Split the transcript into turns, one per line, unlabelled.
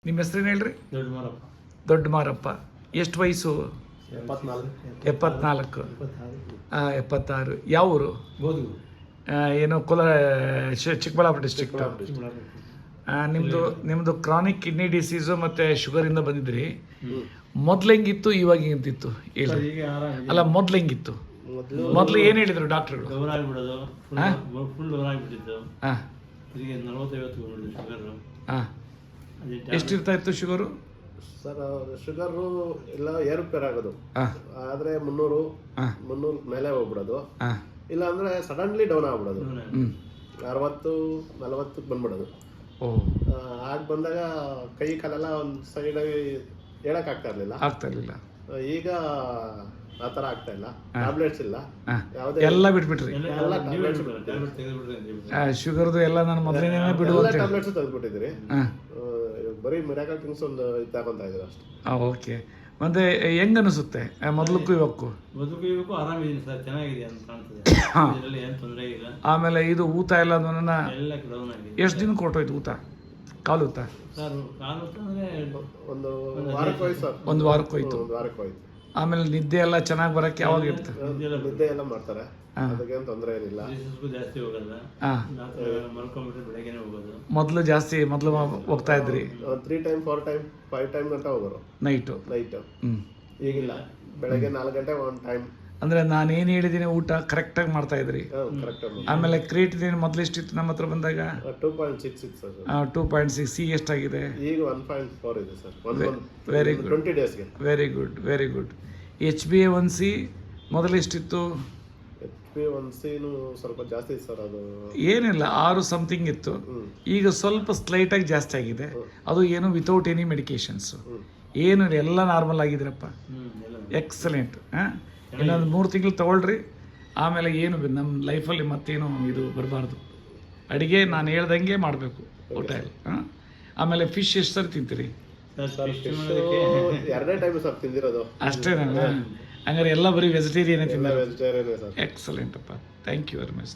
ನಿಮ್ಮ ಹೆಸರೇನು ಹೇಳ್ರಿ?
ದೊಡ್ಡ ಮಾರಪ್ಪ.
ದೊಡ್ಡ ಮಾರಪ್ಪ. ಎಷ್ಟು ವಯಸ್ಸು?
74.
76. ಯಾವ ಊರು?
ಗೋಧೂರು.
ಏನು ಚಿಕ್ಕಬಳ್ಳಾಪುರ ಡಿಸ್ಟ್ರಿಕ್ಟು. ನಿಮ್ಮದು ಕ್ರಾನಿಕ್ ಕಿಡ್ನಿ ಡಿಸೀಸು ಮತ್ತು ಶುಗರಿಂದ ಬಂದಿದ್ರಿ. ಮೊದ್ಲು ಹೆಂಗಿತ್ತು, ಇವಾಗ ಹೆಂಗಿತ್ತು ಹೇಳಿ? ಅಲ್ಲ, ಮೊದ್ಲು ಹೆಂಗಿತ್ತು? ಮೊದಲು ಏನು ಹೇಳಿದ್ರು ಡಾಕ್ಟ್ರುಗಳು?
ಡೌನ್ ಆಗಿಬಿಡೋದು, ಫುಲ್ ಡೌನ್ ಆಗಿಬಿಟ್ಟಿತ್ತು.
ಹಾಂ,
ಈಗ 40-50 ಬಂದಿದ್ದು ಶುಗರು.
ಹಾಂ. ಎಷ್ಟಿರ್ತಾ ಇತ್ತು ಶುಗರು?
ಸರ್ ಶುಗರು ಎಲ್ಲ ಏರುಪೇರು ಆಗೋದು.
ಹಾಂ,
ಆದರೆ 300 ಮೇಲೆ ಹೋಗ್ಬಿಡೋದು.
ಹಾಂ,
ಇಲ್ಲ ಅಂದರೆ ಸಡನ್ಲಿ ಡೌನ್ ಆಗ್ಬಿಡೋದು.
ಹ್ಞೂ,
60-40 ಬಂದ್ಬಿಡೋದು.
ಓ,
ಆಗ ಬಂದಾಗ ಕೈ ಕಾಲೆಲ್ಲ ಒಂದು ಸೈಡಾಗಿ ಹೇಳೋಕ್ಕಾಗ್ತಾ ಇರಲಿಲ್ಲ.
ಆಗ್ತಾ ಇರಲಿಲ್ಲ.
ಈಗ ಆ ಥರ ಆಗ್ತಾ ಇಲ್ಲ. ಟ್ಯಾಬ್ಲೆಟ್ಸ್ ಇಲ್ಲ,
ಹಾಂ,
ಯಾವುದೇ
ಎಲ್ಲ ಬಿಟ್ಬಿಟ್ರಿ. ಶುಗರ್ದು ಎಲ್ಲ ನಾನು ಮೊದಲನೇ ಬಿಡು ಅಂತ ಹೇಳಿ.
ಟ್ಯಾಬ್ಲೆಟ್ಸ್ ತೆಗೆದುಬಿಟ್ಟಿದ್ದೀರಿ.
ಹಾಂ,
ಬರೀ ಮಿರಾಕಲ್ ಕಿಂಗ್ಸ್ ಒಂದು ತಗೊಂತಾ ಇದ್ದೀವಿ ಅಷ್ಟೇ.
ಓಕೆ. ಮತ್ತೆ ಹೆಂಗ್ ಅನಿಸುತ್ತೆ ಮೊದಲಕ್ಕೂ ಇವಕ್ಕೂ?
ಬದುಕು ಆರಾಮಿದ್ದೀನಿ ಸರ್, ಚೆನ್ನಾಗಿದೆ ಅಂತ ಕಾಣ್ತದೆ. ಇದರಲ್ಲಿ ಏನು ತೊಂದರೆ ಇಲ್ಲ.
ಆಮೇಲೆ ಇದು ಊತ ಎಲ್ಲ ನನ್ನ
ಎಲ್ಲ ಡೌನ್ ಆಗಿದೆ.
ಎಷ್ಟು ದಿನ ಕೊಟ್ಟೋಯ್ತು ಊತ? ಕಾಲು ಊತ
ಸರ್ ಕಾಲು ಅಂದರೆ
ಒಂದು ವಾರಕ್ಕೆ ಹೋಯ್ತು ಸರ್.
ಒಂದು ವಾರಕ್ಕೆ ಹೋಯ್ತು.
ಒಂದು ವಾರಕ್ಕೆ ಹೋಯ್ತು.
ಆಮೇಲೆ ನಿದ್ದೆ ಎಲ್ಲ ಚೆನ್ನಾಗಿ ಬರಕ್ಕೆ ಯಾವಾಗ ಇರ್ತದೆ?
ನಿದ್ದೆ ಎಲ್ಲ ಮಾಡ್ತಾರೆ, ಅದಕ್ಕೇನು ತೊಂದರೆ ಏನಿಲ್ಲ.
ರಿಸಸ್ಗೂ ಜಾಸ್ತಿ ಹೋಗಲ್ಲ.
ಹಾಂ,
ರಾತ್ರಿ ಮಲ್ಕೊಂಡ್ಬಿಟ್ರೆ ಬೆಳಗ್ಗೆನೇ ಹೋಗೋದು.
ಮೊದಲು ಹೋಗ್ತಾ ಇದ್ರಿ?
3 ಟೈಮ್ 4 ಟೈಮ್ 5 ಟೈಮ್ ಗಂಟ ಹೋಗೋರು
ನೈಟು.
ಹ್ಞೂ. ಈಗಿಲ್ಲ, ಬೆಳಗ್ಗೆ 4 ಗಂಟೆ 1 ಟೈಮ್.
ಅಂದರೆ ನಾನೇನು ಹೇಳಿದ್ದೀನಿ ಊಟ ಕರೆಕ್ಟಾಗಿ ಮಾಡ್ತಾ ಇದ್ರಿ.
ಕರೆಕ್ಟ್.
ಆಮೇಲೆ ಕ್ರಿಯೇಟಿನ್ ಮೊದಲು ಎಷ್ಟಿತ್ತು ನಮ್ಮ ಹತ್ರ ಬಂದಾಗ?
2.66 ಸರ್.
2.6. ಸಿ ಎಷ್ಟಾಗಿದೆ
ಈಗ 1.4 ಇದೆ ಸರ್.
ವೆರಿ ಗುಡ್,
20 ಡೇಸ್ಗೆ.
Very good, very good. HbA1c ಮೊದಲು ಎಷ್ಟಿತ್ತು?
HbA1c ಸ್ವಲ್ಪ ಜಾಸ್ತಿ ಇತ್ತು ಸರ್. ಅದು
ಏನಿಲ್ಲ, 6 ಸಮಥಿಂಗ್ ಇತ್ತು. ಈಗ ಸ್ವಲ್ಪ ಸ್ಲೈಟಾಗಿ ಜಾಸ್ತಿ ಆಗಿದೆ. ಅದು ಏನು ವಿತೌಟ್ ಎನಿ ಮೆಡಿಕೇಶನ್ಸು, ಏನು ಎಲ್ಲ ನಾರ್ಮಲ್ ಆಗಿದ್ದೀರಪ್ಪ. ಎಕ್ಸಲೆಂಟ್. ಹಾಂ, ಇನ್ನೊಂದು 3 ತಿಂಗಳು ತಗೊಳ್ರಿ. ಆಮೇಲೆ ಏನು ನಮ್ಮ ಲೈಫಲ್ಲಿ ಮತ್ತೇನು ಇದು ಬರಬಾರ್ದು. ಅಡುಗೆ ನಾನು ಹೇಳ್ದಂಗೆ ಮಾಡಬೇಕು ಊಟ ಎಲ್ಲ. ಹಾಂ, ಆಮೇಲೆ ಫಿಶ್ ಎಷ್ಟು ಸರಿ ತಿಂತೀರಿ?
ಎರಡೇ ಟೈಮ್ ಸರ್ ತಿಂದಿರೋದು.
ಅಷ್ಟೇ ನಾನು. ಹಂಗಾರೆ ಎಲ್ಲ ಬರೀ ವೆಜಿಟೇರಿಯನ್ ತಿಂದ?
Vegetarian sir.
ಎಕ್ಸಲೆಂಟ್ ಅಪ್ಪ, ಥ್ಯಾಂಕ್ ಯು ವೆರಿ ಮಚ್.